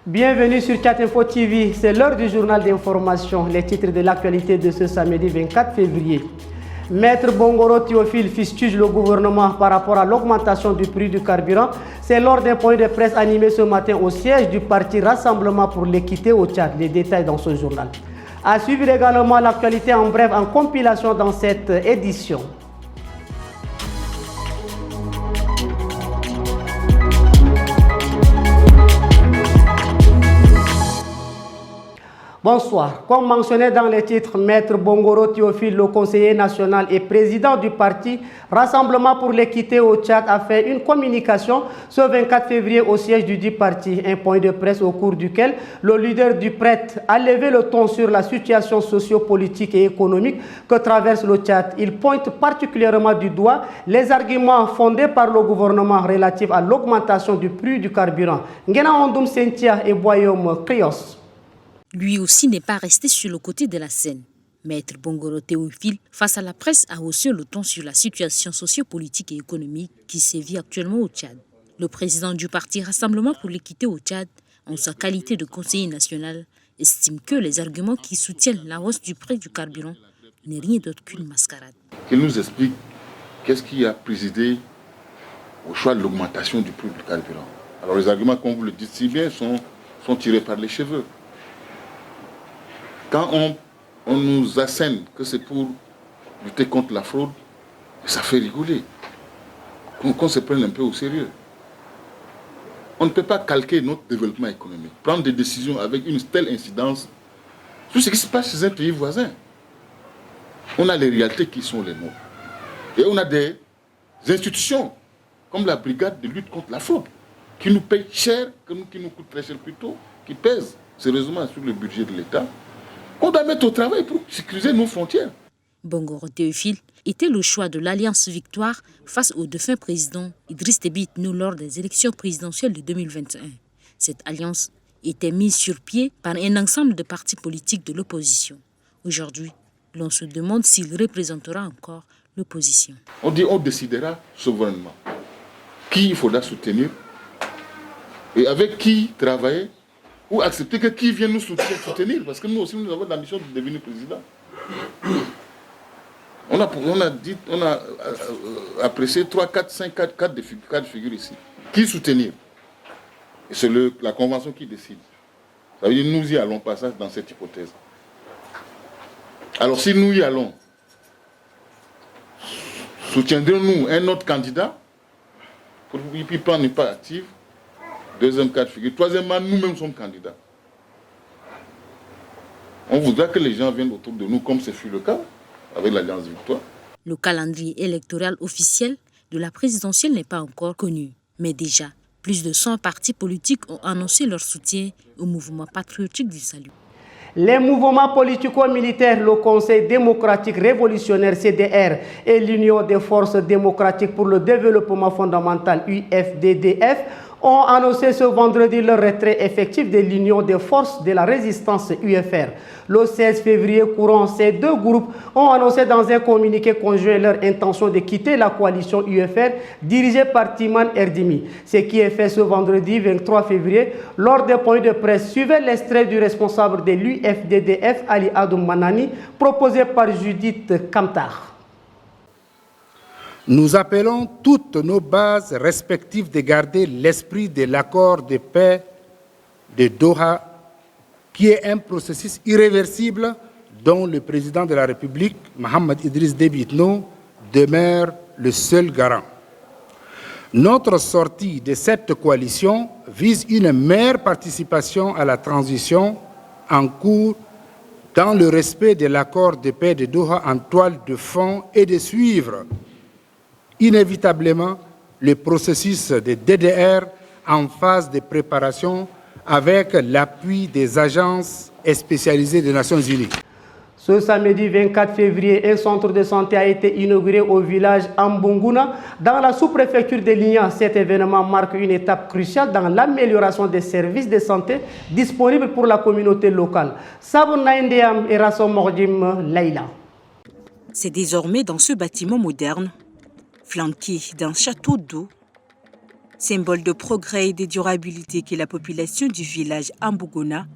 Bienvenue sur Chat Info TV, c'est l'heure du journal d'information, les titres de l'actualité de ce samedi 24 février. Maître Bongoro Théophile fustige le gouvernement par rapport à l'augmentation du prix du carburant. C'est lors d'un point de presse animé ce matin au siège du parti Rassemblement pour l'équité au Tchad. Les détails dans ce journal. À suivre également l'actualité en bref en compilation dans cette édition. Bonsoir. Comme mentionné dans les titres, Maître Bongoro Théophile, le conseiller national et président du parti Rassemblement pour l'équité au Tchad, a fait une communication ce 24 février au siège du dit parti. Un point de presse au cours duquel le leader du PRET a levé le ton sur la situation socio-politique et économique que traverse le Tchad. Il pointe particulièrement du doigt les arguments fondés par le gouvernement relatifs à l'augmentation du prix du carburant. Ngena Ondoum Sentia et Boyom Krios. Lui aussi n'est pas resté sur le côté de la scène. Maître Bongoro Théophile, face à la presse, a haussé le ton sur la situation sociopolitique et économique qui sévit actuellement au Tchad. Le président du parti Rassemblement pour l'équité au Tchad, en sa qualité de conseiller national, estime que les arguments qui soutiennent la hausse du prix du carburant n'est rien d'autre qu'une mascarade. Qu'il nous explique qu'est-ce qui a présidé au choix de l'augmentation du prix du carburant. Alors les arguments, comme vous le dites si bien, sont tirés par les cheveux. Quand on nous assène que c'est pour lutter contre la fraude, ça fait rigoler. Qu'on se prenne un peu au sérieux. On ne peut pas calquer notre développement économique, prendre des décisions avec une telle incidence sur ce qui se passe chez un pays voisin. On a les réalités qui sont les nôtres. Et on a des institutions, comme la brigade de lutte contre la fraude, qui nous payent cher, qui nous coûtent très cher plutôt, qui pèsent sérieusement sur le budget de l'État. On doit mettre au travail pour sécuriser nos frontières. Bongoro Théophile était le choix de l'Alliance Victoire face au défunt président Idriss Déby Itno lors des élections présidentielles de 2021. Cette alliance était mise sur pied par un ensemble de partis politiques de l'opposition. Aujourd'hui, l'on se demande s'il représentera encore l'opposition. On dit on décidera souverainement qui il faudra soutenir et avec qui travailler. Ou accepter que qui vient nous soutenir, parce que nous aussi nous avons l'ambition de devenir président. On a apprécié 3, 4, 5, 4 de figures ici. Qui soutenir? Et c'est la convention qui décide. Ça veut dire que nous y allons pas ça dans cette hypothèse. Alors si nous y allons, soutiendrons-nous un autre candidat pour qu'il prenne une part active? Deuxième cas de figure. Troisièmement, nous-mêmes sommes candidats. On voudra que les gens viennent autour de nous, comme ce fut le cas avec l'Alliance Victoire. Le calendrier électoral officiel de la présidentielle n'est pas encore connu. Mais déjà, plus de 100 partis politiques ont annoncé leur soutien au mouvement patriotique du salut. Les mouvements politico-militaires, le Conseil démocratique révolutionnaire CDR et l'Union des forces démocratiques pour le développement fondamental UFDDF ont annoncé ce vendredi leur retrait effectif de l'Union des forces de la résistance UFR. Le 16 février courant, ces deux groupes ont annoncé dans un communiqué conjoint leur intention de quitter la coalition UFR dirigée par Timan Erdimi. Ce qui est fait ce vendredi 23 février lors des points de presse. Suivez l'extrait du responsable de l'UFDDF, Ali Adoum Manani, proposé par Judith Kamtar. Nous appelons toutes nos bases respectives de garder l'esprit de l'accord de paix de Doha, qui est un processus irréversible dont le président de la République, Mohamed Idriss Déby Itno, demeure le seul garant. Notre sortie de cette coalition vise une meilleure participation à la transition en cours dans le respect de l'accord de paix de Doha en toile de fond et de suivre inévitablement le processus de DDR en phase de préparation avec l'appui des agences spécialisées des Nations Unies. Ce samedi 24 février, un centre de santé a été inauguré au village Ambonguna dans la sous-préfecture de Lignan. Cet événement marque une étape cruciale dans l'amélioration des services de santé disponibles pour la communauté locale. Sabon Naïndéam et Rassom Mordim Laïla. C'est désormais dans ce bâtiment moderne, flanqué d'un château d'eau, symbole de progrès et de durabilité que la population du village Ambugona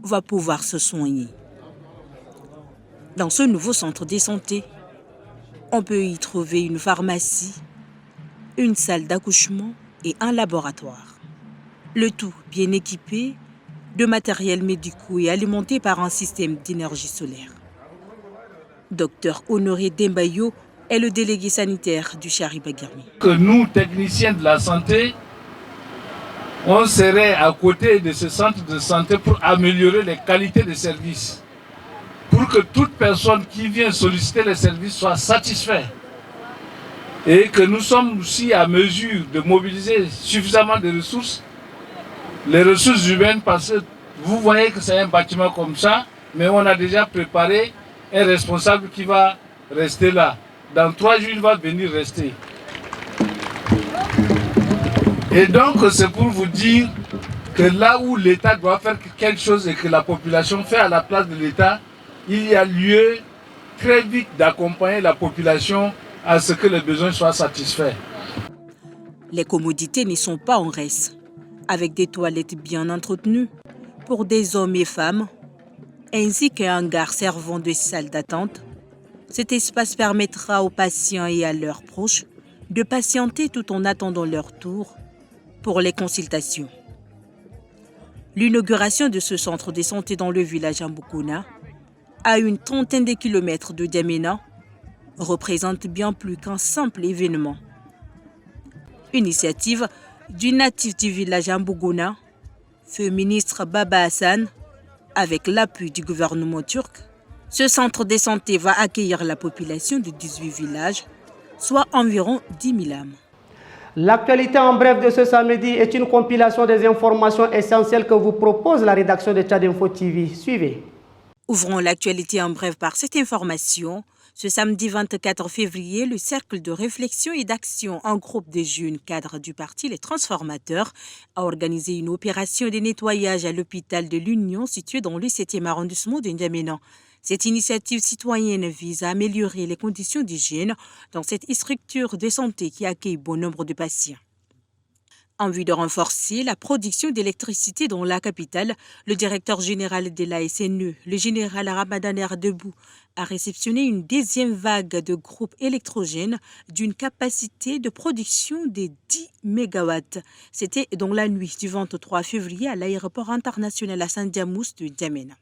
va pouvoir se soigner. Dans ce nouveau centre de santé, on peut y trouver une pharmacie, une salle d'accouchement et un laboratoire. Le tout bien équipé de matériel médicaux et alimenté par un système d'énergie solaire. Dr Honoré Dembayo est le délégué sanitaire du Charibagarmi. Que nous, techniciens de la santé, on serait à côté de ce centre de santé pour améliorer les qualités de services, pour que toute personne qui vient solliciter les services soit satisfaite et que nous sommes aussi à mesure de mobiliser suffisamment de ressources, les ressources humaines, parce que vous voyez que c'est un bâtiment comme ça, mais on a déjà préparé un responsable qui va rester là. Dans 3 jours, il va venir rester. Et donc, c'est pour vous dire que là où l'État doit faire quelque chose et que la population fait à la place de l'État, il y a lieu très vite d'accompagner la population à ce que les besoins soient satisfaits. Les commodités ne sont pas en reste, avec des toilettes bien entretenues pour des hommes et femmes, ainsi qu'un hangar servant de salle d'attente. Cet espace permettra aux patients et à leurs proches de patienter tout en attendant leur tour pour les consultations. L'inauguration de ce centre de santé dans le village Ambugona, à une trentaine de kilomètres de Djamena, représente bien plus qu'un simple événement. Initiative du natif du village Ambugona, feu ministre Baba Hassan, avec l'appui du gouvernement turc. Ce centre de santé va accueillir la population de 18 villages, soit environ 10 000 âmes. L'actualité en bref de ce samedi est une compilation des informations essentielles que vous propose la rédaction de Tchad Info TV. Suivez. Ouvrons l'actualité en bref par cette information. Ce samedi 24 février, le cercle de réflexion et d'action en groupe des jeunes cadres du parti Les Transformateurs a organisé une opération de nettoyage à l'hôpital de l'Union situé dans le 7e arrondissement de N'Djamena. Cette initiative citoyenne vise à améliorer les conditions d'hygiène dans cette structure de santé qui accueille bon nombre de patients. En vue de renforcer la production d'électricité dans la capitale, le directeur général de la SNE, le général Ramadaner Debout, a réceptionné une deuxième vague de groupes électrogènes d'une capacité de production de 10 MW. C'était dans la nuit du 23 février à l'aéroport international Hassan Diamous de N'Djamena.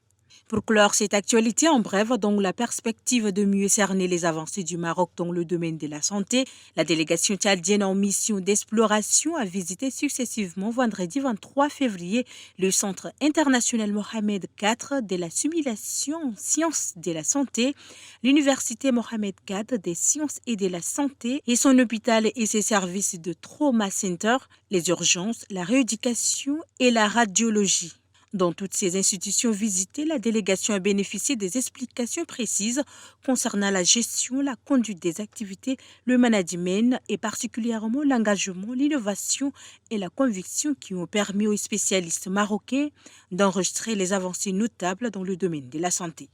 Pour clore cette actualité en bref, dans la perspective de mieux cerner les avancées du Maroc dans le domaine de la santé, la délégation tchadienne en mission d'exploration a visité successivement vendredi 23 février le Centre international Mohamed IV de la simulation en sciences de la santé, l'Université Mohamed IV des sciences et de la santé et son hôpital et ses services de trauma center, les urgences, la rééducation et la radiologie. Dans toutes ces institutions visitées, la délégation a bénéficié des explications précises concernant la gestion, la conduite des activités, le management et particulièrement l'engagement, l'innovation et la conviction qui ont permis aux spécialistes marocains d'enregistrer les avancées notables dans le domaine de la santé.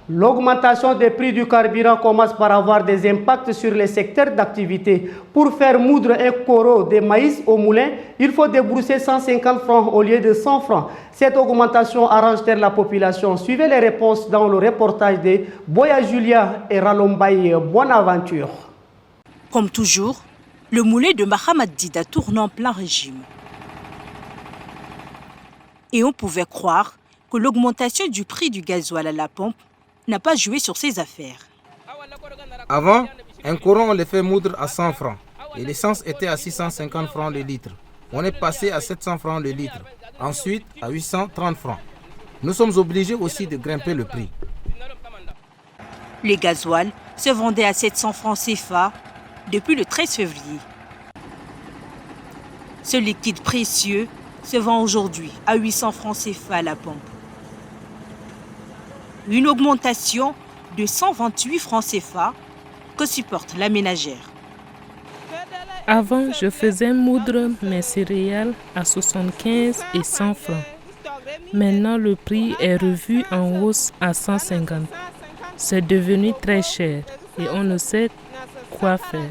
L'augmentation des prix du carburant commence par avoir des impacts sur les secteurs d'activité. Pour faire moudre un coro de maïs au moulin, il faut débourser 150 francs au lieu de 100 francs. Cette augmentation arrange-t-elle la population? Suivez les réponses dans le reportage de Boya Julia et Ralombaye Bonaventure. Comme toujours, le moulin de Mahamad Dida tourne en plein régime. Et on pouvait croire que l'augmentation du prix du gasoil à la pompe n'a pas joué sur ses affaires. Avant, un courant on le fait moudre à 100 francs et l'essence était à 650 francs le litre. On est passé à 700 francs le litre, ensuite à 830 francs. Nous sommes obligés aussi de grimper le prix. Le gasoil se vendait à 700 francs CFA depuis le 13 février. Ce liquide précieux se vend aujourd'hui à 800 francs CFA à la pompe. Une augmentation de 128 francs CFA que supporte la ménagère. Avant, je faisais moudre mes céréales à 75 et 100 francs. Maintenant, le prix est revu en hausse à 150. C'est devenu très cher et on ne sait quoi faire.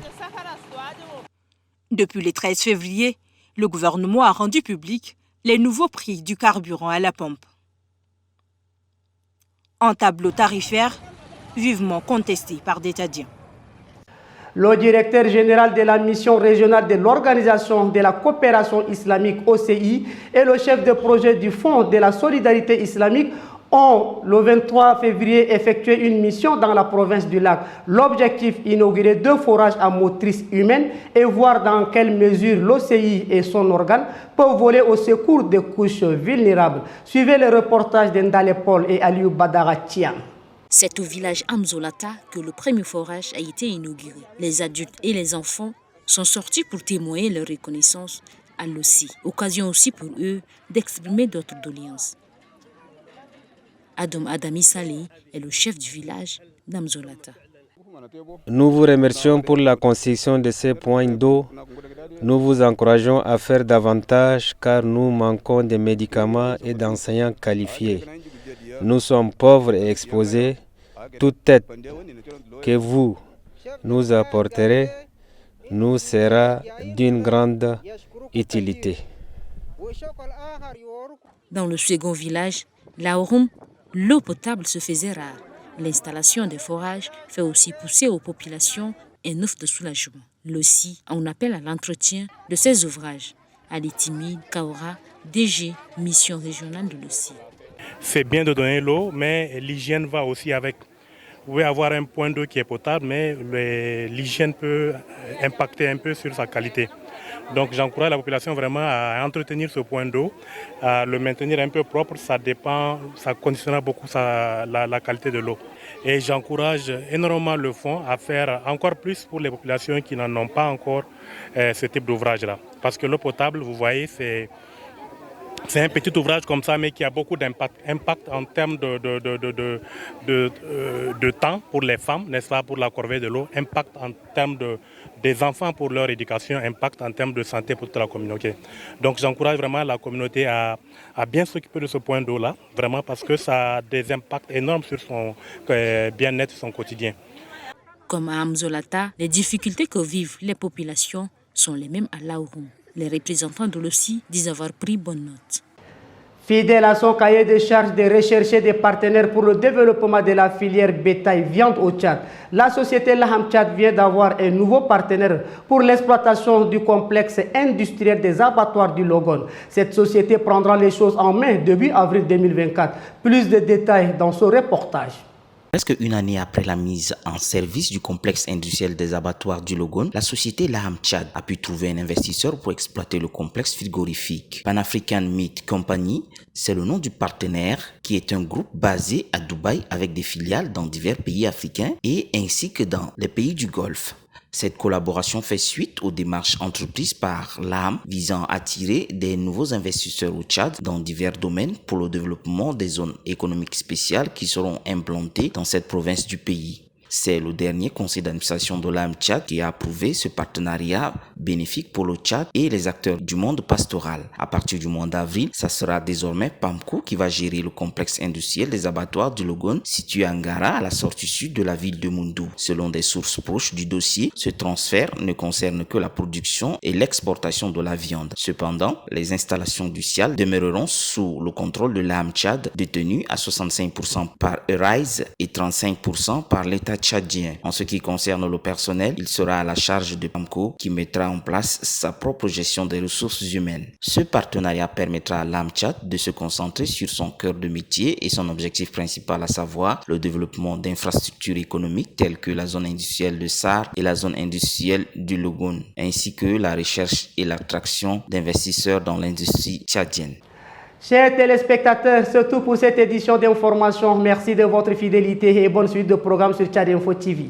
Depuis le 13 février, le gouvernement a rendu public les nouveaux prix du carburant à la pompe. Un tableau tarifaire vivement contesté par des Tchadiens. Le directeur général de la mission régionale de l'Organisation de la coopération islamique OCI et le chef de projet du Fonds de la solidarité islamique ont, le 23 février, effectué une mission dans la province du Lac. L'objectif, inaugurer 2 forages à motrice humaine et voir dans quelle mesure l'OCI et son organe peuvent voler au secours des couches vulnérables. Suivez le reportage d'Endale Paul et Aliou Badara Tiam. C'est au village Amzolata que le premier forage a été inauguré. Les adultes et les enfants sont sortis pour témoigner leur reconnaissance à l'OCI. Occasion aussi pour eux d'exprimer d'autres doléances. Adam Adami Saleh est le chef du village d'Amzolata. Nous vous remercions pour la construction de ces points d'eau. Nous vous encourageons à faire davantage car nous manquons de médicaments et d'enseignants qualifiés. Nous sommes pauvres et exposés. Toute aide que vous nous apporterez nous sera d'une grande utilité. Dans le second village, Laorum, l'eau potable se faisait rare. L'installation des forages fait aussi pousser aux populations un offre de soulagement. L'OCI en appelle à l'entretien de ces ouvrages. Ali Timid Kaora, DG, mission régionale de l'OCI. C'est bien de donner l'eau, mais l'hygiène va aussi avec. Vous pouvez avoir un point d'eau qui est potable, mais l'hygiène peut impacter un peu sur sa qualité. Donc j'encourage la population vraiment à entretenir ce point d'eau, à le maintenir un peu propre. Ça conditionnera beaucoup la qualité de l'eau. Et j'encourage énormément le fonds à faire encore plus pour les populations qui n'en ont pas encore ce type d'ouvrage-là. Parce que l'eau potable, vous voyez, c'est un petit ouvrage comme ça, mais qui a beaucoup d'impact. Impact en termes de temps pour les femmes, n'est-ce pas, pour la corvée de l'eau. Impact en termes des enfants pour leur éducation. Impact en termes de santé pour toute la communauté. Donc j'encourage vraiment la communauté à bien s'occuper de ce point d'eau-là, vraiment parce que ça a des impacts énormes sur son bien-être, son quotidien. Comme à Amzolata, les difficultés que vivent les populations sont les mêmes à Laorum. Les représentants de l'OCI disent avoir pris bonne note. Fidèle à son cahier de charges de rechercher des partenaires pour le développement de la filière bétail-viande au Tchad, la société Laham Tchad vient d'avoir un nouveau partenaire pour l'exploitation du complexe industriel des abattoirs du Logon. Cette société prendra les choses en main début avril 2024. Plus de détails dans ce reportage. Presque une année après la mise en service du complexe industriel des abattoirs du Logon, la société Laham Tchad a pu trouver un investisseur pour exploiter le complexe frigorifique. Pan African Meat Company, c'est le nom du partenaire qui est un groupe basé à Dubaï avec des filiales dans divers pays africains et ainsi que dans les pays du Golfe. Cette collaboration fait suite aux démarches entreprises par Laham visant à attirer des nouveaux investisseurs au Tchad dans divers domaines pour le développement des zones économiques spéciales qui seront implantées dans cette province du pays. C'est le dernier conseil d'administration de Laham Tchad qui a approuvé ce partenariat bénéfique pour le Tchad et les acteurs du monde pastoral. À partir du mois d'avril, ça sera désormais PAMCO qui va gérer le complexe industriel des abattoirs du Logon situé à Ngara à la sortie sud de la ville de Moundou. Selon des sources proches du dossier, ce transfert ne concerne que la production et l'exportation de la viande. Cependant, les installations du SIAL demeureront sous le contrôle de Laham Tchad, détenu à 65% par Arise et 35% par l'État tchadien. En ce qui concerne le personnel, il sera à la charge de PAMCO qui mettra en place sa propre gestion des ressources humaines. Ce partenariat permettra à Laham Tchad de se concentrer sur son cœur de métier et son objectif principal, à savoir le développement d'infrastructures économiques telles que la zone industrielle de SAR et la zone industrielle du Logon, ainsi que la recherche et l'attraction d'investisseurs dans l'industrie tchadienne. Chers téléspectateurs, c'est tout pour cette édition d'information. Merci de votre fidélité et bonne suite de programme sur Tchad Info TV.